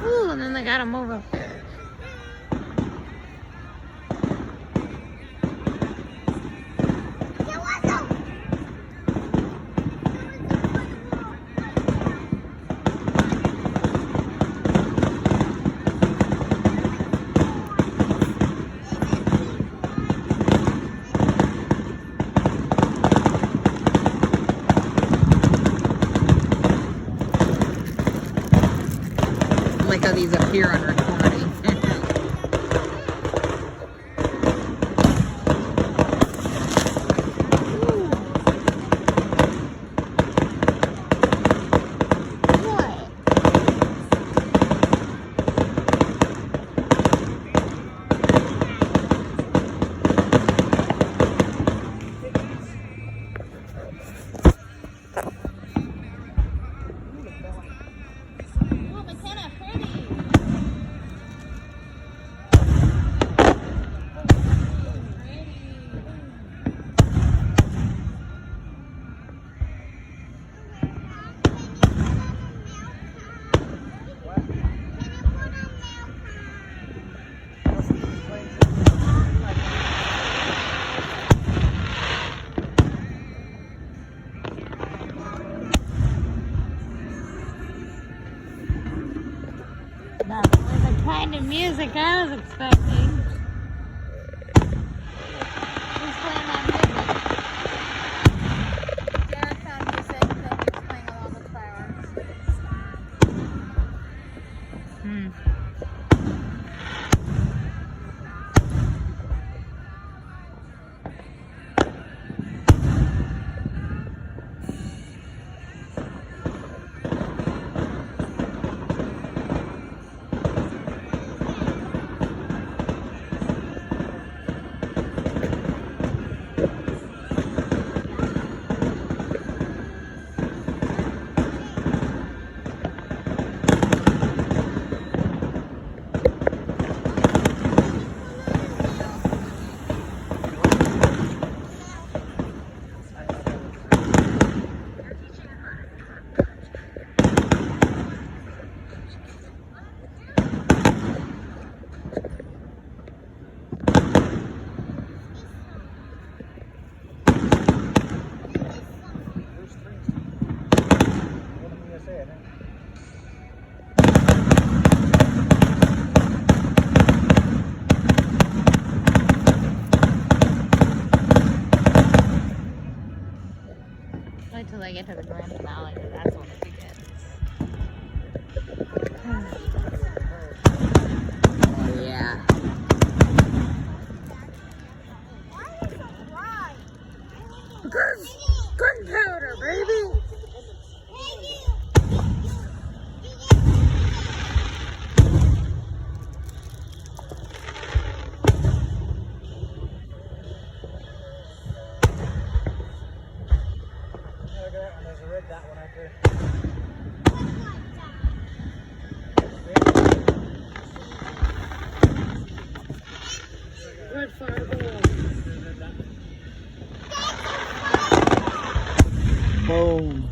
Ooh, and then they gotta move up there. Like how these appear on recording. That was the kind of music I was expecting. Who's playing that music? Derek found music that he was playing along with fireworks. Wait till they get to the grand finale, because that's when it begins. Oh, yeah. Gunpowder, baby! There's a red dot one out there. Red fireball. Boom.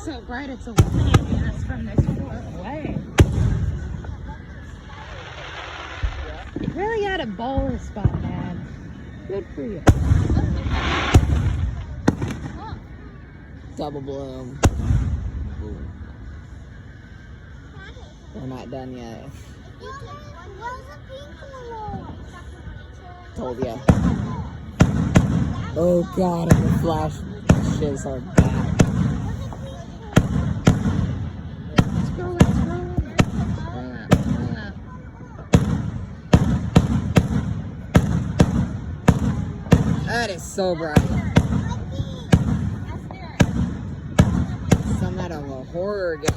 So bright it's illuminating us from this far away. You really got a bowler spot, man. Good for you. Double bloom. Boom. We're not done yet. Told ya. Oh god, if the flash shiz are back. Scroll up, scroll up. Scroll up, scroll up. That is so bright. Some out of a horror game.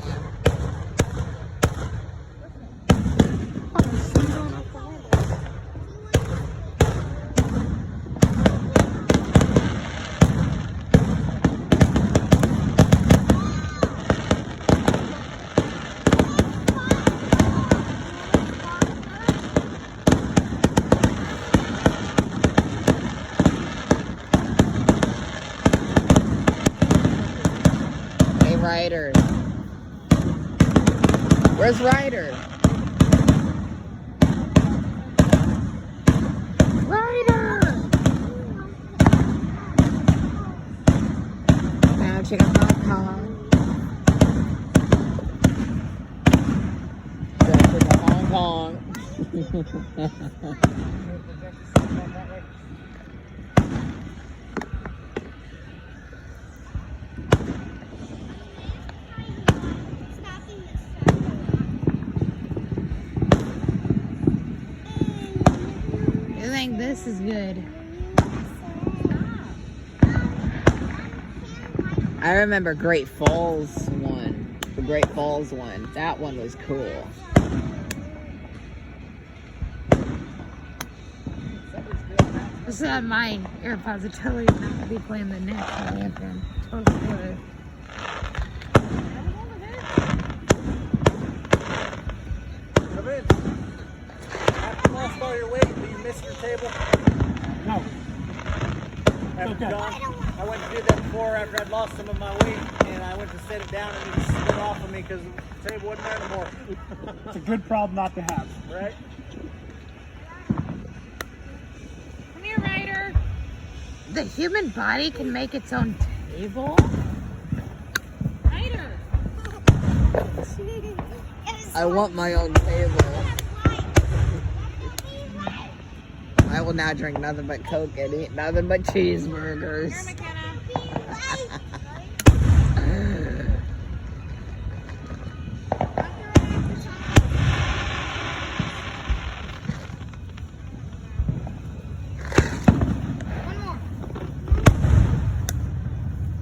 Hey, Ryder. Where's Ryder? Ryder! Now check out Hong Kong. Gotta check out Hong Kong. I think this is good. I remember Great Falls one. The Great Falls one. That one was cool. This is on my AirPods. I totally would not be playing the national anthem. Totally would. Come in. After you lost all your weight, do you miss your table? No. After Okay. John, I went to do that before after I'd lost some of my weight, and I went to set it down and it slid off of me because the table wasn't there anymore. It's a good problem not to have. Right? Come here, Ryder. The human body can make its own table? Ryder! I want my own table. I will now drink nothing but Coke and eat nothing but cheeseburgers.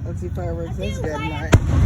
Let's see fireworks this good night.